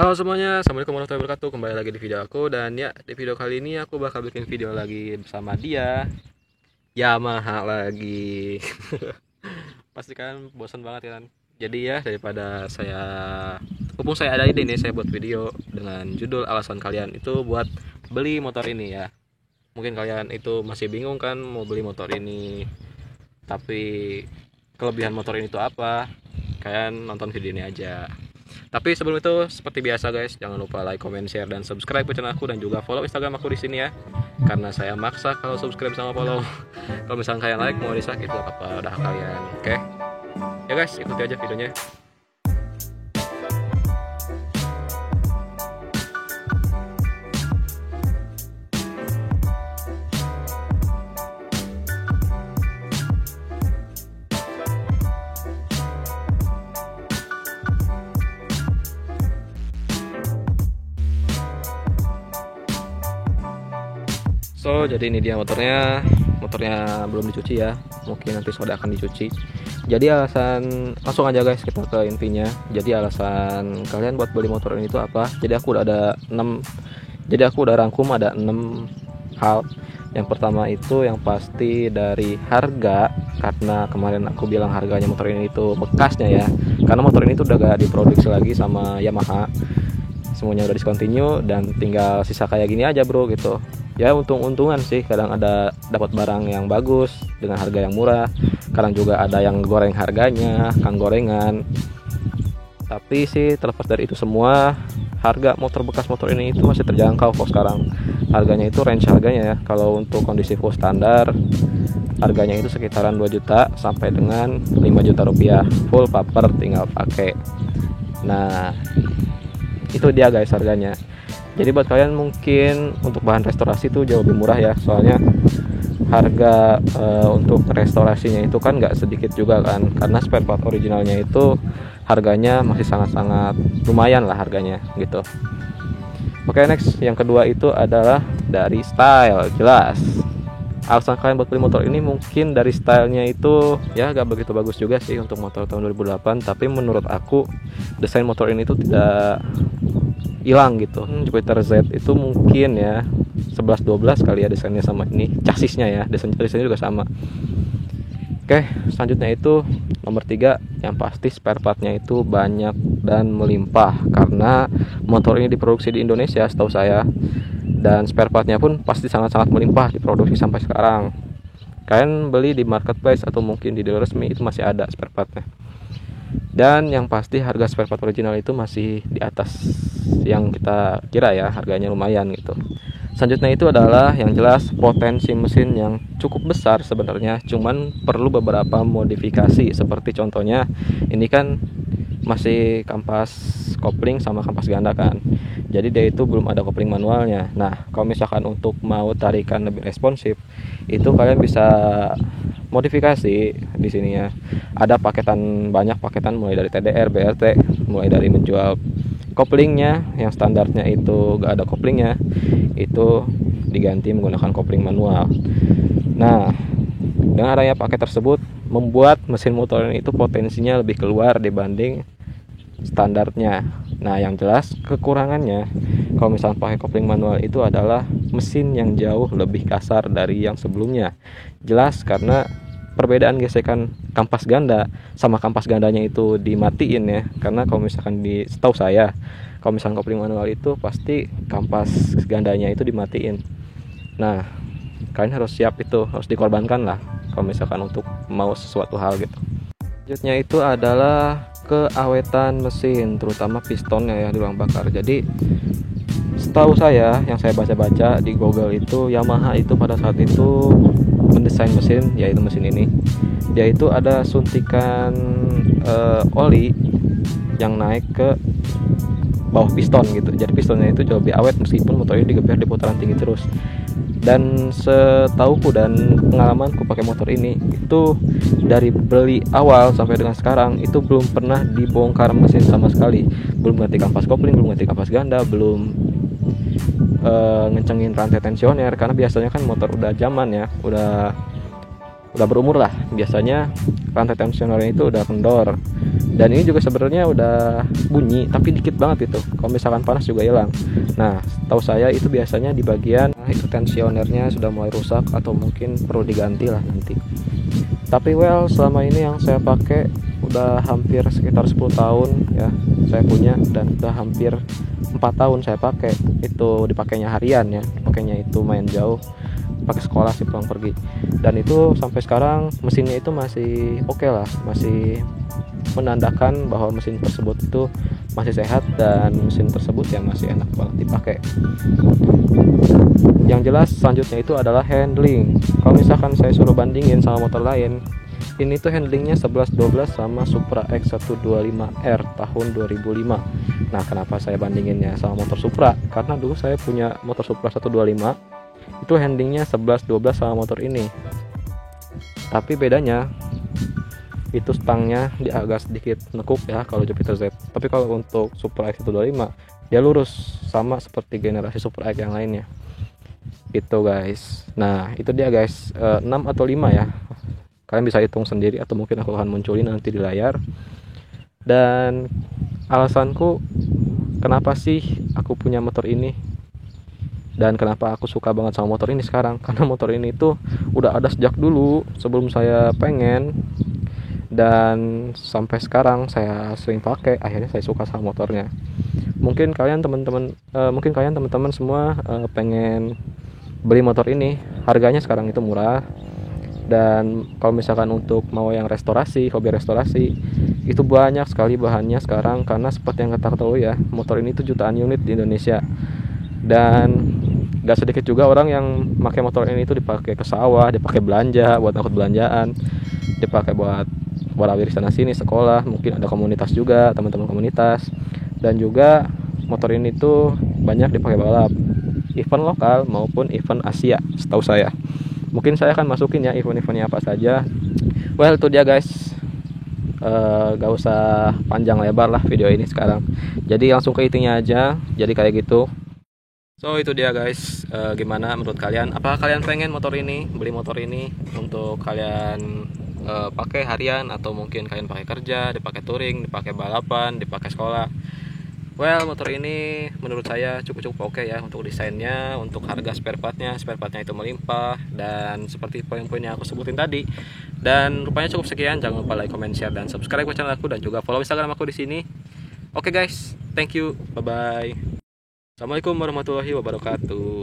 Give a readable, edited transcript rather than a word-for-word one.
Halo semuanya, assalamualaikum warahmatullahi wabarakatuh. Kembali lagi di video aku. Dan ya, di video kali ini aku bakal bikin video lagi bersama dia, Yamaha lagi. Pasti kan bosan banget kan. Jadi ya, daripada mumpung saya ada ide nih, saya buat video dengan judul alasan kalian itu buat beli motor ini ya. Mungkin kalian itu masih bingung kan mau beli motor ini, tapi kelebihan motor ini itu apa? Kalian nonton video ini aja. Tapi sebelum itu, seperti biasa guys, jangan lupa like, comment, share, dan subscribe ke channel aku, dan juga follow Instagram aku di sini ya. Karena saya maksa kalau subscribe sama follow. Kalau misalnya kalian like, mau dislike itu apa udah kalian. Oke? Ya guys, ikuti aja videonya. So, jadi ini dia motornya belum dicuci ya, mungkin nanti sudah akan dicuci. Jadi langsung aja guys, kita ke intinya. Jadi alasan kalian buat beli motor ini itu apa? Jadi aku udah rangkum ada 6 hal. Yang pertama itu yang pasti dari harga, karena kemarin aku bilang harganya motor ini itu bekasnya ya, karena motor ini tuh udah gak diproduksi lagi sama Yamaha, semuanya udah discontinue dan tinggal sisa kayak gini aja bro gitu. Ya untung-untungan sih, kadang ada dapat barang yang bagus dengan harga yang murah, kadang juga ada yang goreng harganya, kan gorengan. Tapi sih terlepas dari itu semua, harga motor bekas motor ini itu masih terjangkau kok sekarang. Harganya itu range harganya ya, kalau untuk kondisi full standar harganya itu sekitaran 2 juta sampai dengan 5 juta rupiah, full paper tinggal pakai. Nah, itu dia guys harganya. Jadi buat kalian mungkin untuk bahan restorasi itu jauh lebih murah ya, soalnya harga untuk restorasinya itu kan nggak sedikit juga kan, karena spare part originalnya itu harganya masih sangat-sangat lumayan lah harganya gitu. Oke, next yang kedua itu adalah dari style. Jelas alasan kalian buat beli motor ini mungkin dari stylenya itu ya gak begitu bagus juga sih untuk motor tahun 2008, tapi menurut aku desain motor ini tuh tidak hilang gitu. Jupiter Z itu mungkin ya 11-12 kali ya desainnya sama ini, chassisnya ya, desainnya juga sama. Oke, selanjutnya itu nomor 3, yang pasti spare partnya itu banyak dan melimpah, karena motor ini diproduksi di Indonesia setahu saya, dan spare partnya pun pasti sangat-sangat melimpah, diproduksi sampai sekarang. Kalian beli di marketplace atau mungkin di dealer resmi itu masih ada spare partnya. Dan yang pasti harga spare part original itu masih di atas yang kita kira ya, harganya lumayan gitu. Selanjutnya itu adalah yang jelas potensi mesin yang cukup besar sebenarnya, cuman perlu beberapa modifikasi. Seperti contohnya ini kan masih kampas kopling sama kampas ganda kan, jadi dia itu belum ada kopling manualnya. Nah, kalau misalkan untuk mau tarikan lebih responsif, itu kalian bisa modifikasi di sini ya. Ada banyak paketan mulai dari TDR, BRT, mulai dari menjual koplingnya yang standarnya itu gak ada koplingnya, itu diganti menggunakan kopling manual. Nah, dengan adanya paket tersebut membuat mesin motor ini itu potensinya lebih keluar dibanding standarnya. Nah, yang jelas kekurangannya kalau misalnya pakai kopling manual itu adalah mesin yang jauh lebih kasar dari yang sebelumnya. Jelas karena perbedaan gesekan kampas ganda sama kampas gandanya itu dimatiin ya, karena kalau misalkan setahu saya kalau misalkan kopling manual itu pasti kampas gandanya itu dimatiin. Nah, kalian harus siap, itu harus dikorbankan lah kalau misalkan untuk mau sesuatu hal gitu. Selanjutnya itu adalah keawetan mesin, terutama pistonnya ya di ruang bakar. Jadi setahu saya, yang saya baca-baca di Google itu, Yamaha itu pada saat itu mendesain mesin, yaitu mesin ini, dia itu ada suntikan oli yang naik ke bawah piston gitu. Jadi pistonnya itu jauh lebih awet meskipun motor ini digeber di putaran tinggi terus. Dan setauku dan pengalamanku pakai motor ini itu dari beli awal sampai dengan sekarang itu belum pernah dibongkar mesin sama sekali. Belum ganti kampas kopling, belum ganti kampas ganda, belum ngencengin rantai tensioner, karena biasanya kan motor udah zaman ya, udah berumur lah, biasanya rantai tensionernya itu udah kendor Dan ini juga sebenarnya udah bunyi tapi dikit banget itu, kalau misalkan panas juga hilang. Nah, tahu saya itu biasanya di bagian itu tensionernya sudah mulai rusak atau mungkin perlu diganti lah nanti. Tapi selama ini yang saya pakai udah hampir sekitar 10 tahun ya saya punya, dan udah hampir 4 tahun saya pakai. Itu dipakainya harian ya, dipakainya itu main jauh, pakai sekolah sih pulang pergi. Dan itu sampai sekarang mesinnya itu masih oke lah, masih menandakan bahwa mesin tersebut itu masih sehat dan mesin tersebut ya masih enak banget dipakai. Yang jelas selanjutnya itu adalah handling. Kalau misalkan saya suruh bandingin sama motor lain, ini tuh handlingnya 11-12 sama Supra X125R tahun 2005. Nah, kenapa saya bandinginnya sama motor Supra? Karena dulu saya punya motor Supra 125, itu handlingnya 11-12 sama motor ini. Tapi bedanya itu stangnya dia agak sedikit nekuk ya kalau Jupiter Z. Tapi kalau untuk Supra X125 dia lurus sama seperti generasi Supra X yang lainnya. Itu guys. Nah, itu dia guys, 6 atau 5 ya. Kalian bisa hitung sendiri atau mungkin aku akan munculin nanti di layar. Dan alasanku kenapa sih aku punya motor ini dan kenapa aku suka banget sama motor ini sekarang, karena motor ini tuh udah ada sejak dulu sebelum saya pengen, dan sampai sekarang saya sering pakai. Akhirnya saya suka sama motornya. Mungkin kalian teman-teman semua pengen beli motor ini. Harganya sekarang itu murah. Dan kalau misalkan untuk mau yang restorasi, hobi restorasi, itu banyak sekali bahannya sekarang. Karena seperti yang kita ketahui ya, motor ini tuh jutaan unit di Indonesia. Dan gak sedikit juga orang yang pakai motor ini itu dipakai ke sawah, dipakai belanja, buat angkut belanjaan, dipakai buat warawiri sana sini, sekolah, mungkin ada komunitas juga, teman-teman komunitas. Dan juga motor ini tuh banyak dipakai balap, event lokal maupun event Asia setahu saya. Mungkin saya akan masukin ya event-eventnya apa saja. Itu dia guys, gak usah panjang lebar lah video ini sekarang, jadi langsung ke intinya aja. Jadi kayak gitu. So itu dia guys, gimana menurut kalian? Apakah kalian pengen motor ini, beli motor ini untuk kalian pakai harian, atau mungkin kalian pakai kerja, dipakai touring, dipakai balapan, dipakai sekolah? Motor ini menurut saya cukup oke ya untuk desainnya, untuk harga spare partnya itu melimpah, dan seperti poin-poin yang aku sebutin tadi. Dan rupanya cukup sekian. Jangan lupa like, comment, share, dan subscribe ke channel aku, dan juga follow Instagram aku di sini. Oke guys, thank you, bye bye. Assalamualaikum warahmatullahi wabarakatuh.